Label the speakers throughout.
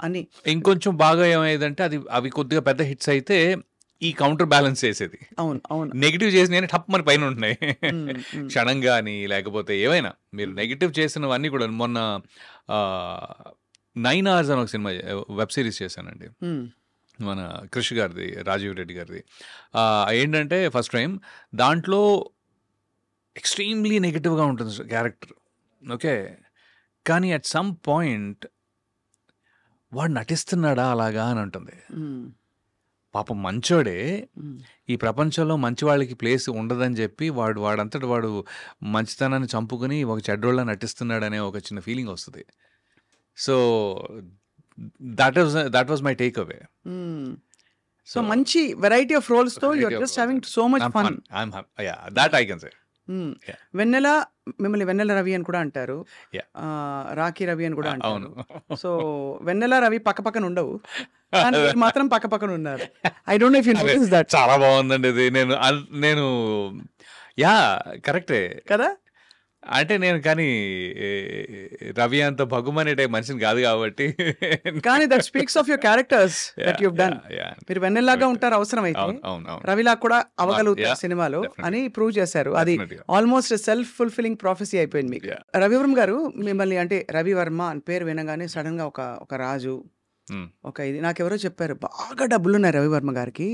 Speaker 1: అని.
Speaker 2: ఇంకొంచెం బాగా ఏమయ్యేదంటే అవి కొద్దిగా పెద్ద హిట్స్ అయితే ఈ కౌంటర్ బ్యాలెన్స్ చేసేది.
Speaker 1: అవును. అవును.
Speaker 2: నెగిటివ్ చేసినవి టప్ మన పైన ఉంటున్నాయి.
Speaker 1: హ్మ్. హ్మ్.
Speaker 2: క్షణం కానీ లేకపోతే ఏవైనా మీరు నెగిటివ్ చేసినవన్నీ కూడా మొన్న 9 Hours అని ఒక సినిమా వెబ్ సిరీస్ చేశానండి.
Speaker 1: హ్మ్.
Speaker 2: మన క్రిష్ గారిది, రాజీవ్ రెడ్డి గారిది. ఏంటంటే ఫస్ట్ టైం దాంట్లో ఎక్స్ట్రీమ్లీ నెగిటివ్గా ఉంటుంది క్యారెక్టర్. ఓకే, కానీ అట్ సమ్ పాయింట్ వాడు నటిస్తున్నాడా అలాగా అని ఉంటుంది.
Speaker 1: హ్మ్.
Speaker 2: పాపం మంచోడే,
Speaker 1: హ్మ్.
Speaker 2: ఈ ప్రపంచంలో మంచి వాళ్ళకి ప్లేస్ ఉండదని చెప్పి వాడంతట వాడు మంచితనాన్ని చంపుకుని ఒక చెడ్డోళ్ళ నటిస్తున్నాడనే ఒక చిన్న ఫీలింగ్ వస్తుంది. So that was my takeaway.
Speaker 1: Hmm. So మంచి వెరైటీ ఆఫ్ రోల్స్‌తో you are just having so much fun.
Speaker 2: That I can say.
Speaker 1: Vennela మిమ్మల్ని వెన్నెల రవి అని కూడా అంటారు.
Speaker 2: Yeah.
Speaker 1: రాఖీ రవి అని కూడా అంటారు.
Speaker 2: అవును.
Speaker 1: సో వెన్నెల రవి పక్కపక్కన ఉండవు, కానీ మీరు మాత్రం పక్కపక్కన ఉన్నారు. I don't know if you notice that.
Speaker 2: చాలా బాగుందండి ఇది. నేను యా కరెక్టే
Speaker 1: కదా.
Speaker 2: అంటే నేను కానీ రవి అంత భగుమనే టైప్ మనిషిని కాదు కాబట్టి.
Speaker 1: కానీ that speaks of your characters that you have done. మీరు వెన్నెల్లాగా ఉంటారు అవసరం అయితే, రవిలా కూడా అవ్వగలుగుతారు సినిమాలో అని ప్రూవ్ చేశారు. అది ఆల్మోస్ట్ సెల్ఫ్ ఫుల్ఫిల్లింగ్ ప్రాఫెసీ అయిపోయింది మీకు. రవివర్మ గారు మిమ్మల్ని అంటే రవివర్మ అని పేరు వినగానే సడన్ గా ఒక రాజు, ఒక ఇది నాకెవరో చెప్పారు, బాగా డబ్బులు ఉన్నాయి రవివర్మ గారికి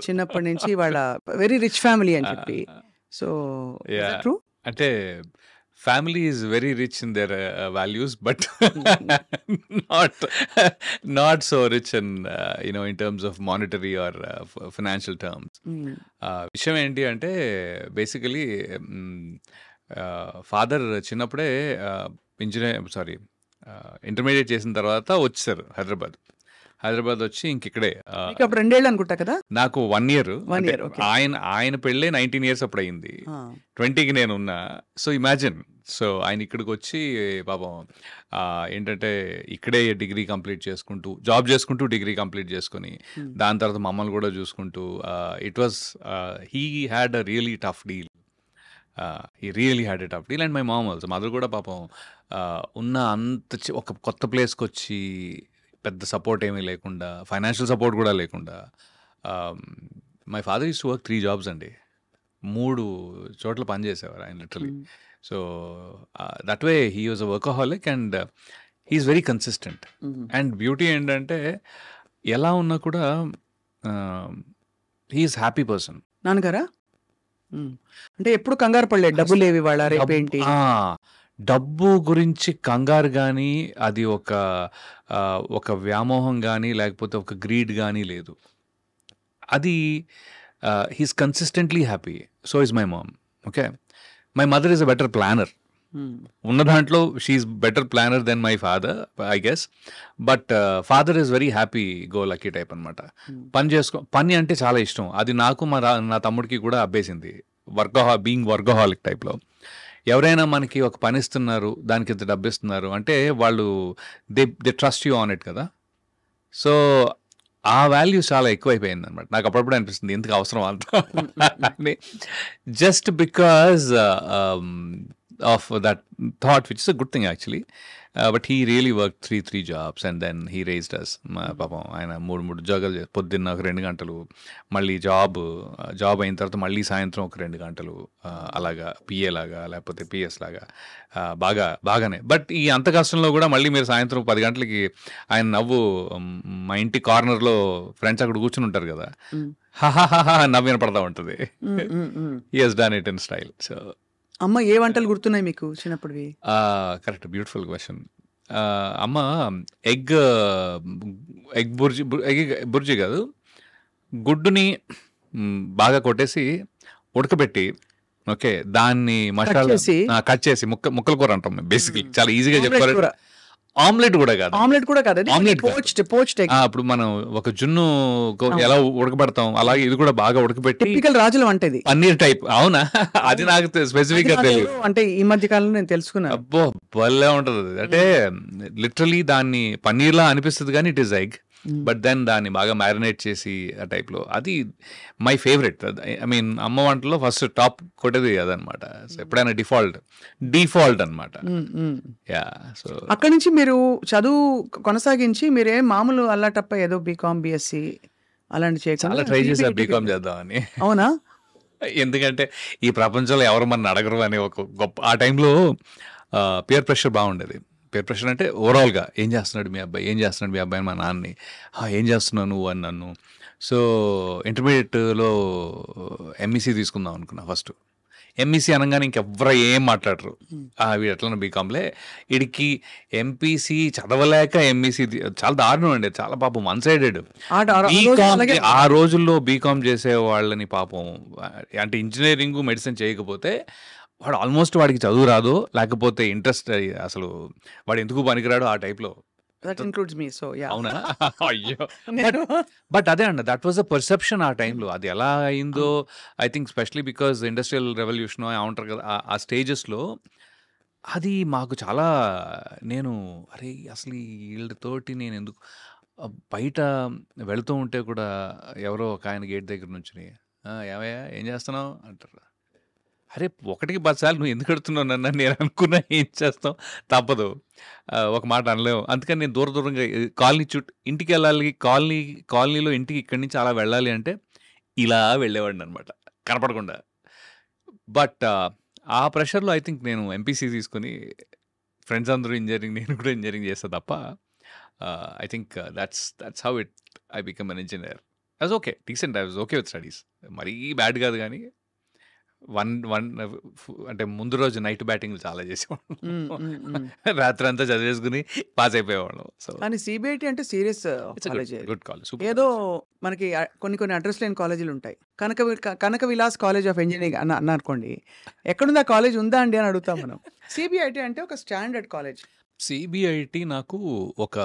Speaker 1: చిన్నప్పటి నుంచి, వాళ్ళ వెరీ రిచ్ ఫ్యామిలీ అని చెప్పి. So true?
Speaker 2: అంటే family is very rich in their values, but not so rich in in terms of monetary or financial terms. విషయం ఏంటి అంటే బేసికలీ ఫాదర్ చిన్నప్పుడే ఇంటర్మీడియట్ చేసిన తర్వాత వచ్చేసారు హైదరాబాద్ వచ్చి ఇంకిక్కడే.
Speaker 1: అప్పుడు 2 ఏళ్ళు అనుకుంటా కదా.
Speaker 2: నాకు 1 year. ఆయన పెళ్ళే 19 years అప్పుడు అయింది. 20కి నేను ఉన్నా. So imagine. సో ఆయన ఇక్కడికి వచ్చి పాపం ఏంటంటే ఇక్కడే డిగ్రీ కంప్లీట్ చేసుకుంటూ, జాబ్ చేసుకుంటూ డిగ్రీ కంప్లీట్ చేసుకుని, దాని తర్వాత మమ్మల్ని కూడా చూసుకుంటూ, it was he had a really tough deal. And my mom also. Mother కూడా పాపం ఉన్న అంత ఒక కొత్త ప్లేస్కి వచ్చి పెద్ద సపోర్ట్ ఏమీ లేకుండా, ఫైనాన్షియల్ సపోర్ట్ కూడా లేకుండా. My father use to work 3 jobs అండి. 3 చోట్ల పనిచేసేవారు ఆయన literally. So that way he was a workaholic and he's very consistent. And beauty ఏంటంటే ఎలా ఉన్నా కూడా హీఈస్ హ్యాపీ పర్సన్.
Speaker 1: నాన్నగారా అంటే ఎప్పుడు కంగారు పడలేదు, డబ్బులు లేవి వాళ్ళ రేపేంటి,
Speaker 2: డబ్బు గురించి కంగారు కానీ, అది ఒక వ్యామోహం కానీ, లేకపోతే ఒక గ్రీడ్ కానీ లేదు. అది he's consistently happy. So is my mom. Okay, my mother is a better planner. ఉన్న దాంట్లో she's better planner than my father I guess. But father is very happy go lucky type అనమాట. పని అంటే చాలా ఇష్టం. అది నాకు నా తమ్ముడికి కూడా అబ్బేసింది. బీయింగ్ వర్కహాలిక్ టైప్లో. ఎవరైనా మనకి ఒక పని ఇస్తున్నారు, దానికి ఇంత డబ్బు ఇస్తున్నారు అంటే వాళ్ళు they trust you on it కదా. సో ఆ వాల్యూ చాలా ఎక్కువైపోయింది అనమాట. నాకు అప్పుడప్పుడు అనిపిస్తుంది ఎందుకు అవసరం అంతా అని, just because of that thought, which is a good thing actually. But he really work 3 jobs and then he raised us. పాపం ఆయన 3 ఉద్యోగాలు, పొద్దున్న ఒక 2 గంటలు, మళ్ళీ జాబ్ అయిన తర్వాత మళ్ళీ సాయంత్రం ఒక 2 గంటలు, అలాగా పిఏ లాగా లేకపోతే పిఎస్ లాగా బాగానే. బట్ ఈ అంత కష్టంలో కూడా మళ్ళీ మీరు సాయంత్రం 10 గంటలకి ఆయన నవ్వు మా ఇంటి కార్నర్లో ఫ్రెండ్స్ అక్కడ కూర్చుని ఉంటారు కదా, హాహాహా నవ్వు వినపడతా ఉంటుంది. He has done it in style. So
Speaker 1: అమ్మ ఏ వంటలు గుర్తున్నాయి మీకు చిన్నప్పుడువి?
Speaker 2: Correct, beautiful question. అమ్మ ఎగ్ బుర్జీ కాదు, గుడ్డుని బాగా కొట్టేసి ఉడకబెట్టి, ఓకే, దాన్ని మసాలా కట్ చేసి ముక్కల కూర అంటాం బేసిక్లీ, చాలా ఈజీగా చెప్పారు. ఆమ్లెట్ కూడా కాదు, అప్పుడు మనం ఒక జున్ను ఎలా ఉడకబెడతాం అలాగే ఇది కూడా బాగా ఉడకబెట్టి
Speaker 1: రాజుల వంట ఇది,
Speaker 2: పన్నీర్ టైప్. అవునా? అది నాకు స్పెసిఫిక్ గా తెలియదు.
Speaker 1: అంటే ఈ మధ్య కాలంలో నేను తెలుసుకున్నాను.
Speaker 2: అబ్బో భలే ఉంటది. అంటే లిటరలీ దాన్ని పన్నీర్ లా అనిపిస్తుంది కానీ it is egg. But then దాన్ని బాగా మ్యారినేట్ చేసి ఆ టైప్లో అది మై ఫేవరెట్. ఐ మీన్ అమ్మ వంటలో ఫస్ట్ టాప్ కొట్టేది అదనమాట. సో ఎప్పుడైనా డిఫాల్ట్ అనమాట. యా. సో
Speaker 1: అక్కడి నుంచి మీరు చదువు కొనసాగించి మీరేం మామూలు అల్లాటప్ప ఏదో బీకామ్ బిఎస్సి అలాంటి చేయకుండా
Speaker 2: చాలా ట్రై చేశా బీకామ్ చేద్దామని.
Speaker 1: అవునా?
Speaker 2: ఎందుకంటే ఈ ప్రపంచంలో ఎవరు మన అడగరు అని ఒక గొప్ప ఆ టైంలో పియర్ ప్రెషర్ బాగుండేది. పియర్ ప్రెషర్ అంటే ఓవరాల్గా ఏం చేస్తున్నాడు మీ అబ్బాయి అని మా నాన్నని, ఏం చేస్తున్నావు నువ్వు అని నన్ను. సో ఇంటర్మీడియట్లో ఎంఈసీ తీసుకుందాం అనుకున్నా ఫస్ట్. ఎంఈసీ అనగానే ఇంకెవ్వరు ఏం మాట్లాడరు, వీడు ఎట్లా బీకామ్లే, వీడికి ఎంపీసీ చదవలేక ఎంఈసీ చాలా దారుణం అండి, చాలా పాపం వన్ సైడెడ్. ఆ రోజుల్లో బీకామ్ చేసే వాళ్ళని పాపం అంటే ఇంజనీరింగ్ మెడిసిన్ చేయకపోతే వాడు ఆల్మోస్ట్ వాడికి చదువు రాదు, లేకపోతే ఇంట్రెస్ట్ అసలు వాడు ఎందుకు పనికిరాడు ఆ టైప్లో. అవునా? అయ్యో. బట్ అదే అండి, దట్ వాజ్ అ పర్సెప్షన్ ఆ టైంలో. అది ఎలా అయిందో I think especially because industrial revolution ఏమంటారు కదా ఆ స్టేజెస్లో అది మాకు చాలా నేను అరే అసలు వీళ్ళతోటి నేను ఎందుకు బయట వెళుతూ ఉంటే కూడా ఎవరో ఒక ఆయన గేట్ దగ్గర నుంచి ఏమయ్యా ఏం చేస్తున్నావు అంటారు. అరే 1కి 10 సార్లు నువ్వు ఎందుకు అడుగుతున్నావు నన్ను నేను అనుకున్నా, ఏం చేస్తాం తప్పదు, ఒక మాట అనలేము. అందుకని నేను దూరంగా కాలనీ ఇంటికి వెళ్ళాలి, కాలనీలో ఇంటికి ఇక్కడి నుంచి అలా వెళ్ళాలి అంటే ఇలా వెళ్ళేవాడిని అనమాట కనపడకుండా. బట్ ఆ ప్రెషర్లో ఐ థింక్ నేను ఎంపీసీ తీసుకుని ఫ్రెండ్స్ అందరూ ఇంజనీరింగ్, నేను కూడా ఇంజనీరింగ్ చేస్తా తప్ప I think that's how I become an engineer. I was okay, decent, I was okay with studies, మరీ బ్యాడ్ కాదు కానీ అంటే ముందు రోజు నైట్ బ్యాటింగ్లు చాలా చేసేవాళ్ళం, రాత్రి అంతా చదివేసుకుని పాస్ అయిపోయేవాళ్ళం. సో
Speaker 1: కానీ సిబిఐటి అంటే సీరియస్
Speaker 2: గుడ్ కాలేజ్.
Speaker 1: ఏదో మనకి కొన్ని అడ్రస్ లేని కాలేజీలు ఉంటాయి. కనక విలాస్ కాలేజ్ ఆఫ్ ఇంజనీరింగ్ అన్నారనుకోండి, ఎక్కడుంది ఆ కాలేజ్, ఉందా అండి అని అడుగుతాం మనం. సిబిఐటి అంటే ఒక స్టాండర్డ్ కాలేజ్.
Speaker 2: సిబిఐటి నాకు ఒక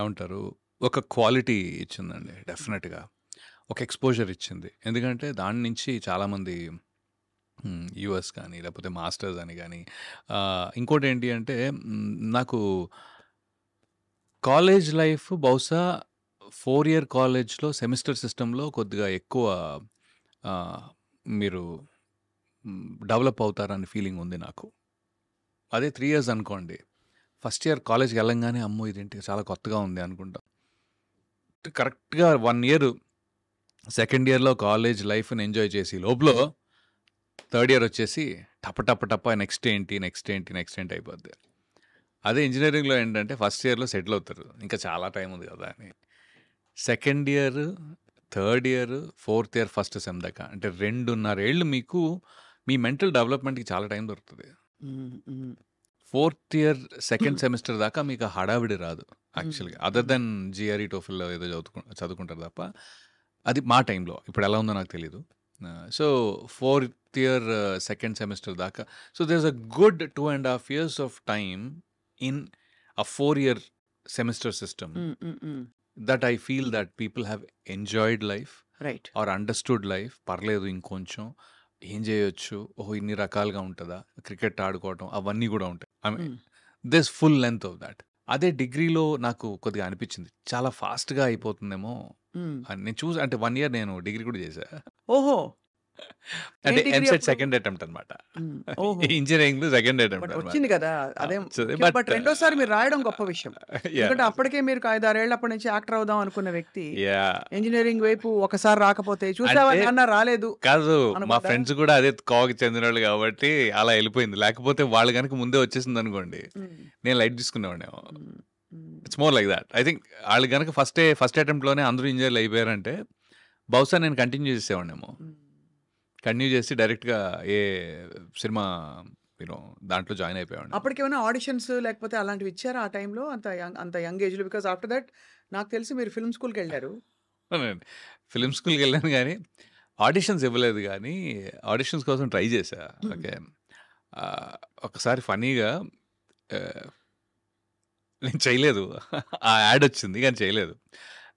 Speaker 2: ఏమంటారు ఒక క్వాలిటీ ఇచ్చిందండి, డెఫినెట్గా ఒక ఎక్స్పోజర్ ఇచ్చింది. ఎందుకంటే దాని నుంచి చాలామంది యూఎస్ కానీ లేకపోతే మాస్టర్స్ అని కానీ, ఇంకోటి ఏంటి అంటే నాకు కాలేజ్ లైఫ్ బహుశా 4 ఇయర్ కాలేజ్లో సెమిస్టర్ సిస్టంలో కొద్దిగా ఎక్కువ మీరు డెవలప్ అవుతారని ఫీలింగ్ ఉంది నాకు. అదే 3 ఇయర్స్ అనుకోండి, ఫస్ట్ ఇయర్ కాలేజ్కి వెళ్ళంగానే అమ్మో ఇదేంటి చాలా కొత్తగా ఉంది అనుకుంటాం. కరెక్ట్గా 1 ఇయర్ సెకండ్ ఇయర్లో కాలేజ్ లైఫ్ని ఎంజాయ్ చేసి లోపల థర్డ్ ఇయర్ వచ్చేసి టప్ప నెక్స్ట్ ఏంటి అయిపోద్ది. అదే ఇంజనీరింగ్లో ఏంటంటే ఫస్ట్ ఇయర్లో సెటిల్ అవుతారు, ఇంకా చాలా టైం ఉంది కదా అని. Second year, third year, fourth year, first sem దాకా అంటే 2.5 ఏళ్ళు మీకు మీ మెంటల్ డెవలప్మెంట్కి చాలా టైం దొరుకుతుంది. ఫోర్త్ ఇయర్ సెకండ్ సెమిస్టర్ దాకా మీకు హడావిడి రాదు యాక్చువల్గా, అదర్ దెన్ జిఆర్ఈ టోఫిల్లో ఏదో చదువుకుంటారు తప్ప. అది మా టైంలో, ఇప్పుడు ఎలా ఉందో నాకు తెలీదు. So 4th year second semester దాకా, so there is a good 2.5 years of time in a 4 year semester system that I feel that people have enjoyed life or understood life. పర్లేదు ఇంకొంచెం ఏం చేయొచ్చు, ఇన్ని రకాలుగా ఉంటుందా, క్రికెట్ ఆడుకోవటం అవన్నీ కూడా ఉంటాయి. I mean this full length of that. అదే డిగ్రీలో నాకు కొద్దిగా అనిపించింది చాలా ఫాస్ట్గా అయిపోతుందేమో అని. నేను చూసి అంటే 1 year నేను డిగ్రీ కూడా చేశా.
Speaker 1: ఓహో,
Speaker 2: అంటే ఎంసెట్ సెకండ్ అటెంప్ట్ అనమాట, ఇంజనీరింగ్ సెకండ్ అటెంప్ట్
Speaker 1: వచ్చింది కదా అదే. బట్ రెండోసారి మీరు రాయడం గొప్ప విషయం, ఎందుకంటే అప్పటికే మీరు 5-6 ఏళ్ళ అప్పటి నుంచి యాక్టర్ అవుదాం అనుకున్న వ్యక్తి ఇంజనీరింగ్ వైపు ఒకసారి రాకపోతే చూసావా రాలేదు
Speaker 2: కాదు. మా ఫ్రెండ్స్ కూడా అదే కోవకి చెందిన వాళ్ళు కాబట్టి అలా వెళ్ళిపోయింది. లేకపోతే వాళ్ళు కనుక ముందే వచ్చేసింది అనుకోండి, నేను లైట్ తీసుకునేవాడిని. It's more like that. I think వాళ్ళు కనుక ఫస్ట్ అటెంప్ట్లోనే అందరూ ఇంజనీర్లు అయిపోయారంటే బహుశా నేను కంటిన్యూ చేసేవాడినేమో. కంటిన్యూ చేసి డైరెక్ట్గా ఏ సినిమా దాంట్లో జాయిన్ అయిపోయాడు.
Speaker 1: అప్పటికేమైనా ఆడిషన్స్ లేకపోతే అలాంటివి ఇచ్చారా ఆ టైంలో, అంత యంగ్ ఏజ్లో? బికాస్ ఆఫ్టర్ దట్ నాకు తెలిసి మీరు ఫిల్మ్ స్కూల్కి వెళ్ళారు.
Speaker 2: ఫిల్మ్ స్కూల్కి వెళ్ళాను కానీ ఆడిషన్స్ ఇవ్వలేదు, కానీ ఆడిషన్స్ కోసం ట్రై చేశా. ఓకే, ఒకసారి ఫనీగా నేను చేయలేదు, ఆ యాడ్ వచ్చింది కానీ చేయలేదు.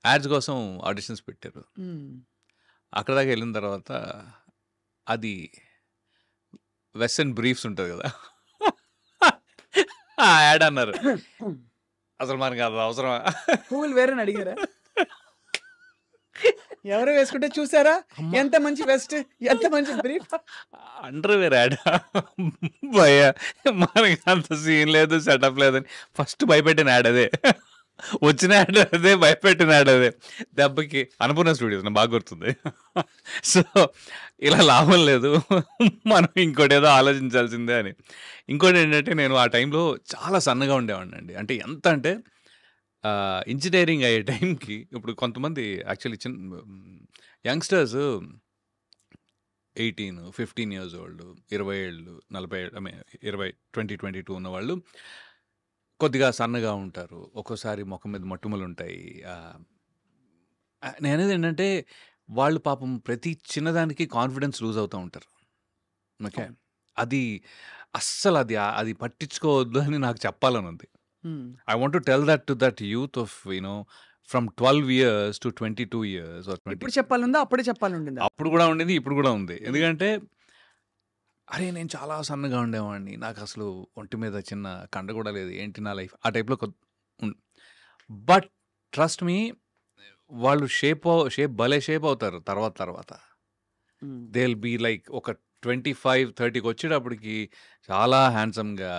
Speaker 2: యాడ్స్ కోసం ఆడిషన్స్ పెట్టారు. అక్కడ దాకా వెళ్ళిన తర్వాత అది వెస్టర్న్ బ్రీఫ్స్ ఉంటుంది కదా, ఆ యాడ్ అన్నారు. అసలు మనకి అది అవసరమా?
Speaker 1: పువ్వులు వేరేని అడిగారా? ఎవరో వేసుకుంటే చూసారా ఎంత మంచి వెస్ట్, ఎంత మంచి బ్రీఫ్.
Speaker 2: అండర్వేర్ యాడ్ భయ్యా, మనకి అంత సీన్ లేదు, సెటప్ లేదని ఫస్ట్ భయపెట్టిన యాడ్ అదే, వచ్చిన యాడ్ అదే, భయపెట్టిన యాడ్ అదే. దెబ్బకి అన్నపూర్ణ స్టూడియోస్ నాకు బాగా గుర్తుంది. సో ఇలా లాభం లేదు, మనం ఇంకోటి ఏదో ఆలోచించాల్సిందే అని. ఇంకోటి ఏంటంటే, నేను ఆ టైంలో చాలా సన్నగా ఉండేవాడిని అండి. అంటే ఎంత అంటే ఇంజనీరింగ్ అయ్యే టైంకి, ఇప్పుడు కొంతమంది యాక్చువల్లీ యంగ్స్టర్స్ 18-15 ఇయర్స్ ఓల్డ్, 20 ఏళ్ళు, 40 ఏళ్ళు, 20-22 ఉన్నవాళ్ళు కొద్దిగా సన్నగా ఉంటారు. ఒక్కోసారి ముఖం మీద మట్టుమలు ఉంటాయి. నేనేది ఏంటంటే, వాళ్ళు పాపం ప్రతి చిన్నదానికి కాన్ఫిడెన్స్ లూజ్ అవుతూ ఉంటారు. ఓకే, అది అస్సలు అది పట్టించుకోవద్దు అని నాకు చెప్పాలని ఉంది. I want to tell that to that youth of, from 12 years to 22 years or 20.
Speaker 1: ఇప్పుడు చెప్పాలందా, అప్పుడే చెప్పాలండి?
Speaker 2: అప్పుడు కూడా ఉండేది, ఇప్పుడు కూడా ఉంది. ఎందుకంటే అరే నేను చాలా సన్నగా ఉండేవాడిని, నాకు అసలు ఒంటి మీద చిన్న కండ కూడా లేదు, ఏంటి నా లైఫ్, ఆ టైప్లో బట్ ట్రస్ట్ మీ, వాళ్ళు షేప్ భలే షేప్ అవుతారు తర్వాత. దే విల్ బీ లైక్ ఒక 25-30కి వచ్చేటప్పటికి చాలా హ్యాండ్సమ్గా,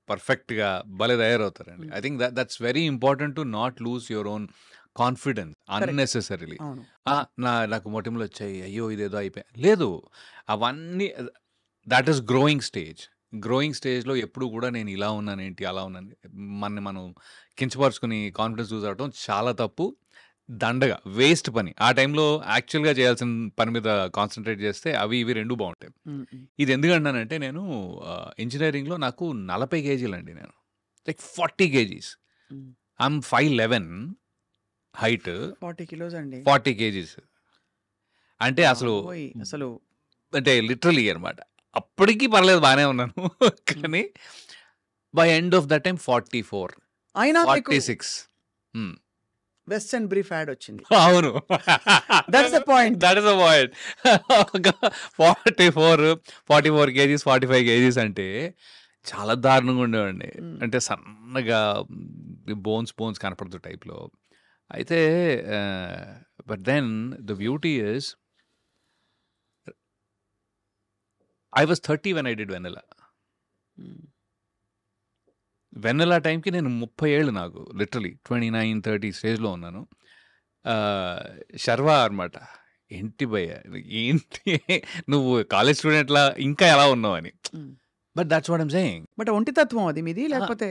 Speaker 2: పర్ఫెక్ట్గా భలే తయారవుతారండి. I think that's very important to not lose your own confidence unnecessarily. నాకు మొటిమలు వచ్చాయి, అయ్యో ఇదేదో అయిపోయా, లేదు. అవన్నీ దట్ ఈస్ గ్రోయింగ్ స్టేజ్లో ఎప్పుడు కూడా నేను ఇలా ఉన్నాను ఏంటి, అలా ఉన్నాను, మనం కించపరుచుకుని కాన్ఫిడెన్స్ లూజ్ అవడం చాలా తప్పు, దండగా, వేస్ట్ పని. ఆ టైంలో యాక్చువల్గా చేయాల్సిన పని మీద కాన్సన్ట్రేట్ చేస్తే అవి ఇవి రెండు బాగుంటాయి. ఇది ఎందుకంటానంటే, నేను ఇంజనీరింగ్లో నాకు 40 కేజీలు అండి, నేను like 40 kgs. I'm 5'11" height,
Speaker 1: 40 kilos అండి,
Speaker 2: 40 కేజీస్ అంటే అసలు అంటే లిటరలీ అనమాట. అప్పటికి పర్లేదు, బాగానే ఉన్నాను. కానీ by end of that time 44, 46
Speaker 1: western brief add వచ్చింది.
Speaker 2: అవును,
Speaker 1: that's the point. 44 kgs, 45 kgs అంటే చాలా దారుణంగా ఉండేవాడిని. అంటే సన్నగా బోన్స్ కనపడుతూ టైప్లో. అయితే but then the beauty is, I was 30 when I did Vennela. Vennela టైంకి నేను 30 ఏళ్ళు, నాకు లిటరలీ 29-30 స్టేజ్లో ఉన్నాను. శర్వా అనమాట, ఏంటి భయ్య, ఏంటి నువ్వు కాలేజ్ స్టూడెంట్లా ఇంకా ఎలా ఉన్నావు అని. But that's what I'm saying. But ఒంటి తత్వం అది మీది, లేకపోతే?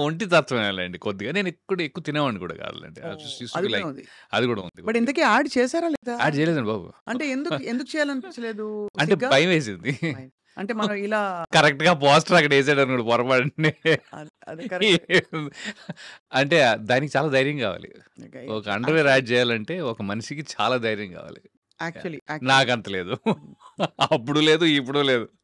Speaker 2: ఒంటి తత్వం అండి కొద్దిగా. నేను ఎక్కువ తినేవాడిని కూడా కాదులేండి, అది కూడా ఉంది.
Speaker 1: బట్ ఇంతకీ యాడ్ చేశారా లేదా?
Speaker 2: యాడ్ చేయలేదండి బాబు.
Speaker 1: అంటే ఎందుకు చేయాలనిపించలేదు?
Speaker 2: అంటే భయం వేసింది.
Speaker 1: అంటే మనం ఇలా
Speaker 2: కరెక్ట్ గా పోస్టర్ అక్కడ వేసాడు అనుకోండి, పొరపాటు. అంటే దానికి చాలా ధైర్యం కావాలి. ఒక అండర్వేర్ యాడ్ చేయాలంటే ఒక మనిషికి చాలా ధైర్యం కావాలి.
Speaker 1: యాక్చువల్లీ
Speaker 2: నాకంత లేదు, అప్పుడు లేదు, ఇప్పుడు లేదు.